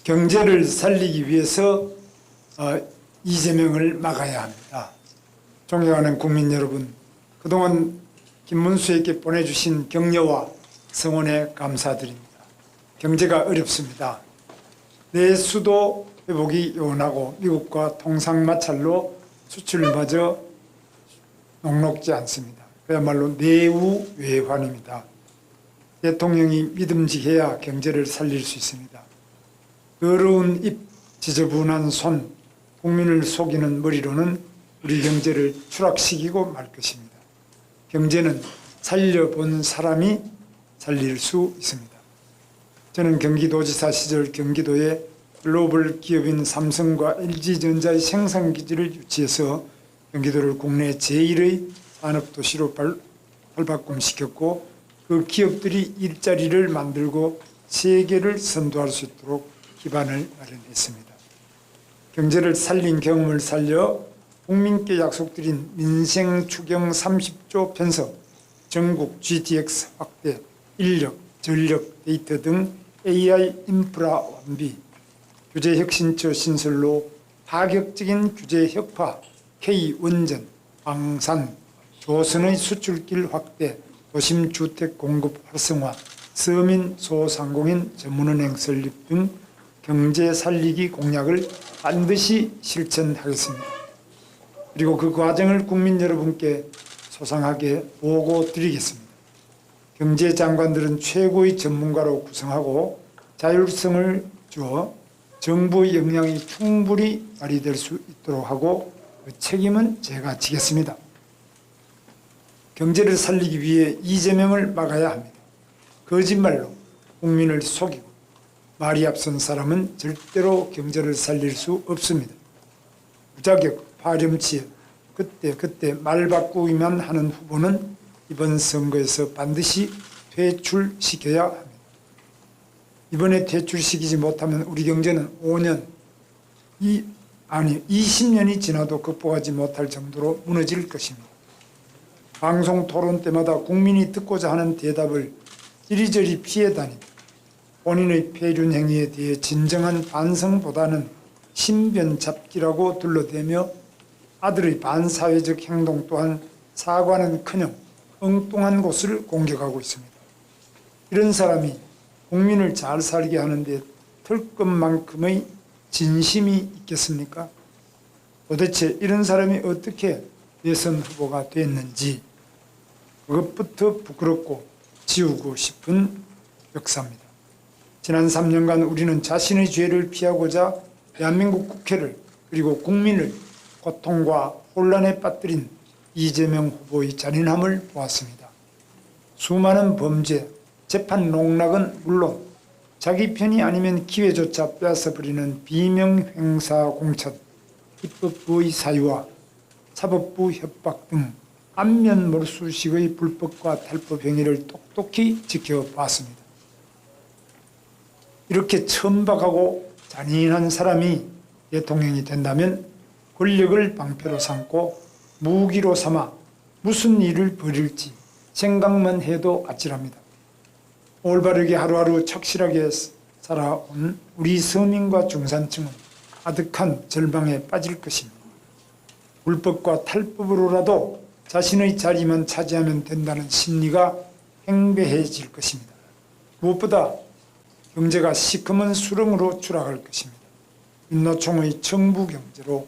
경제를 살리기 위해서 이재명을 막아야 합니다. 존경하는 국민 여러분, 그동안 김문수에게 보내주신 격려와 성원에 감사드립니다. 경제가 어렵습니다. 내수도 회복이 요원하고 미국과 통상마찰로 수출마저 녹록지 않습니다. 그야말로 내우외환입니다. 대통령이 믿음직해야 경제를 살릴 수 있습니다. 더러운 입, 지저분한 손, 국민을 속이는 머리로는 우리 경제를 추락시키고 말 것입니다. 경제는 살려본 사람이 살릴 수 있습니다. 저는 경기도지사 시절 경기도에 글로벌 기업인 삼성과 LG전자의 생산기지를 유치해서 경기도를 국내 제1의 산업도시로 발바꿈시켰고 그 기업들이 일자리를 만들고 세계를 선도할 수 있도록 기반을 마련했습니다. 경제를 살린 경험을 살려 국민께 약속드린 민생 추경 30조 편성, 전국 GTX 확대, 인력, 전력, 데이터 등 AI 인프라 완비, 규제혁신처 신설로 파격적인 규제 혁파, K원전, 방산, 조선의 수출길 확대, 도심 주택 공급 활성화, 서민 소상공인 전문은행 설립 등 경제 살리기 공약을 반드시 실천하겠습니다. 그리고 그 과정을 국민 여러분께 소상하게 보고 드리겠습니다. 경제장관들은 최고의 전문가로 구성하고 자율성을 주어 정부의 역량이 충분히 발휘될 수 있도록 하고 그 책임은 제가 지겠습니다. 경제를 살리기 위해 이재명을 막아야 합니다. 거짓말로 국민을 속이고 말이 앞선 사람은 절대로 경제를 살릴 수 없습니다. 무자격, 파렴치에 그때 말 바꾸기만 하는 후보는 이번 선거에서 반드시 퇴출시켜야 합니다. 이번에 퇴출시키지 못하면 우리 경제는 20년이 지나도 극복하지 못할 정도로 무너질 것입니다. 방송 토론 때마다 국민이 듣고자 하는 대답을 이리저리 피해다니고 본인의 폐륜 행위에 대해 진정한 반성보다는 신변 잡기라고 둘러대며 아들의 반사회적 행동 또한 사과는커녕 엉뚱한 곳을 공격하고 있습니다. 이런 사람이 국민을 잘 살게 하는데 털 것만큼의 진심이 있겠습니까? 도대체 이런 사람이 어떻게 대선 후보가 됐는지 그것부터 부끄럽고 지우고 싶은 역사입니다. 지난 3년간 우리는 자신의 죄를 피하고자 대한민국 국회를 그리고 국민을 고통과 혼란에 빠뜨린 이재명 후보의 잔인함을 보았습니다. 수많은 범죄, 재판 농락은 물론 자기 편이 아니면 기회조차 빼앗아버리는 비명행사공천, 입법부의 사유와 사법부 협박 등 안면몰수식의 불법과 탈법 행위를 똑똑히 지켜봤습니다. 이렇게 천박하고 잔인한 사람이 대통령이 된다면 권력을 방패로 삼고 무기로 삼아 무슨 일을 벌일지 생각만 해도 아찔합니다. 올바르게 하루하루 착실하게 살아온 우리 서민과 중산층은 아득한 절망에 빠질 것입니다. 불법과 탈법으로라도 자신의 자리만 차지하면 된다는 심리가 팽배해질 것입니다. 무엇보다 경제가 시커먼 수렁으로 추락할 것입니다. 민노총의 정부경제로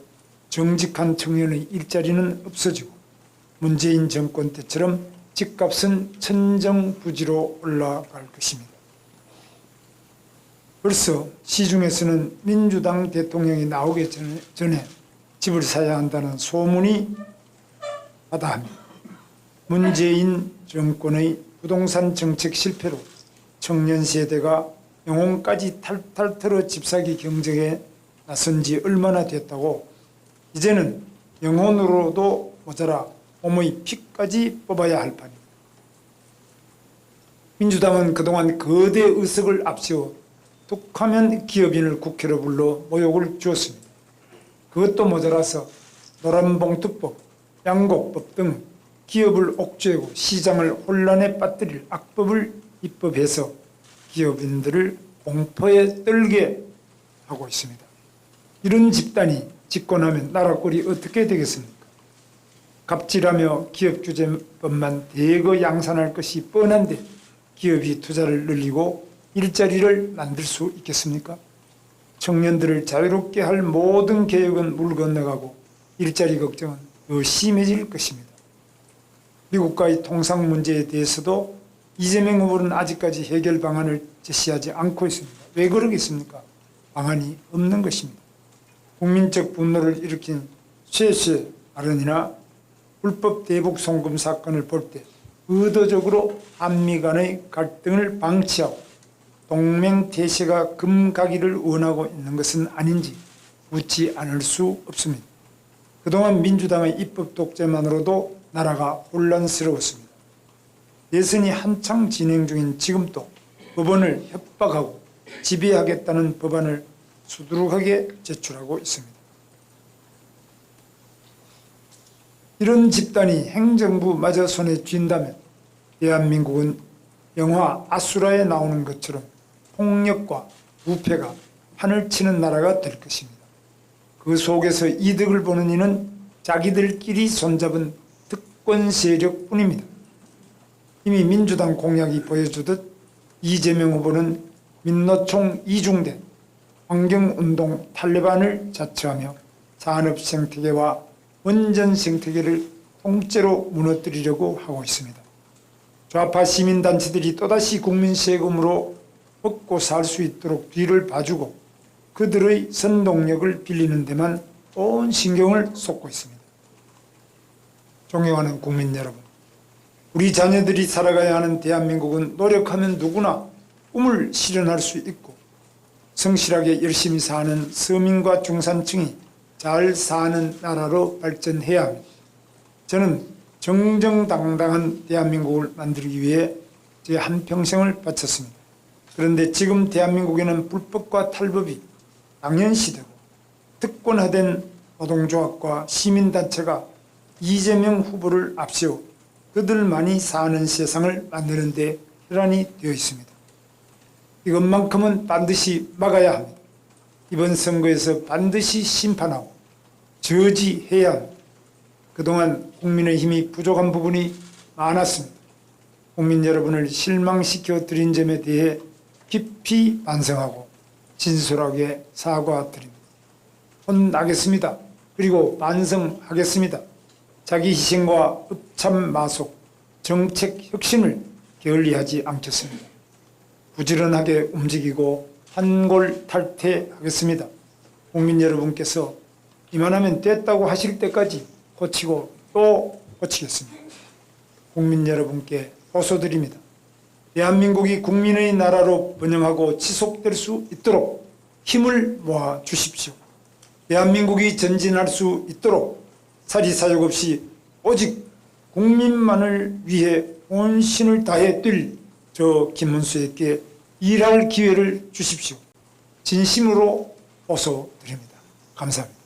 정직한 청년의 일자리는 없어지고 문재인 정권 때처럼 집값은 천정부지로 올라갈 것입니다. 벌써 시중에서는 민주당 대통령이 나오기 전에 집을 사야 한다는 소문이 마다합니다. 문재인 정권의 부동산 정책 실패로 청년 세대가 영혼까지 탈탈 털어 집 사기 경쟁에 나선 지 얼마나 됐다고 이제는 영혼으로도 모자라 몸의 피까지 뽑아야 할 판입니다. 민주당은 그동안 거대 의석을 앞세워 툭하면 기업인을 국회로 불러 모욕을 주었습니다. 그것도 모자라서 노란봉투법, 양곡법 등 기업을 옥죄고 시장을 혼란에 빠뜨릴 악법을 입법해서 기업인들을 공포에 떨게 하고 있습니다. 이런 집단이 집권하면 나라 꼴이 어떻게 되겠습니까? 갑질하며 기업규제법만 대거 양산할 것이 뻔한데 기업이 투자를 늘리고 일자리를 만들 수 있겠습니까? 청년들을 자유롭게 할 모든 개혁은 물 건너가고 일자리 걱정은 더 심해질 것입니다. 미국과의 통상 문제에 대해서도 이재명 후보는 아직까지 해결 방안을 제시하지 않고 있습니다. 왜 그러겠습니까? 방안이 없는 것입니다. 국민적 분노를 일으킨 쇠쇠 발언이나 불법 대북 송금 사건을 볼 때 의도적으로 한미 간의 갈등을 방치하고 동맹태세가 금가기를 원하고 있는 것은 아닌지 묻지 않을 수 없습니다. 그동안 민주당의 입법 독재만으로도 나라가 혼란스러웠습니다. 예선이 한창 진행 중인 지금도 법원을 협박하고 지배하겠다는 법안을 수두룩하게 제출하고 있습니다. 이런 집단이 행정부마저 손에 쥔다면 대한민국은 영화 아수라에 나오는 것처럼 폭력과 부패가 판을 치는 나라가 될 것입니다. 그 속에서 이득을 보는 이는 자기들끼리 손잡은 특권 세력뿐입니다. 이미 민주당 공약이 보여주듯 이재명 후보는 민노총 이중대 환경운동 탈레반을 자처하며 산업 생태계와 원전 생태계를 통째로 무너뜨리려고 하고 있습니다. 좌파 시민단체들이 또다시 국민 세금으로 먹고 살 수 있도록 뒤를 봐주고 그들의 선동력을 빌리는 데만 온 신경을 쏟고 있습니다. 존경하는 국민 여러분, 우리 자녀들이 살아가야 하는 대한민국은 노력하면 누구나 꿈을 실현할 수 있고 성실하게 열심히 사는 서민과 중산층이 잘 사는 나라로 발전해야 합니다. 저는 정정당당한 대한민국을 만들기 위해 제 한평생을 바쳤습니다. 그런데 지금 대한민국에는 불법과 탈법이 당연시되고 특권화된 노동조합과 시민단체가 이재명 후보를 앞세워 그들만이 사는 세상을 만드는 데 혈안이 되어 있습니다. 이것만큼은 반드시 막아야 합니다. 이번 선거에서 반드시 심판하고 저지해야 합니다. 그동안 국민의힘이 부족한 부분이 많았습니다. 국민 여러분을 실망시켜 드린 점에 대해 깊이 반성하고 진솔하게 사과드립니다. 혼나겠습니다. 그리고 반성하겠습니다. 자기 희생과 읍참마속 정책 혁신을 게을리하지 않겠습니다. 부지런하게 움직이고 한골탈퇴하겠습니다. 국민 여러분께서 이만하면 됐다고 하실 때까지 고치고 또 고치겠습니다. 국민 여러분께 호소드립니다. 대한민국이 국민의 나라로 번영하고 지속될 수 있도록 힘을 모아 주십시오. 대한민국이 전진할 수 있도록 사리사욕 없이 오직 국민만을 위해 온신을 다해 뛸 저 김문수에게 일할 기회를 주십시오. 진심으로 호소드립니다. 감사합니다.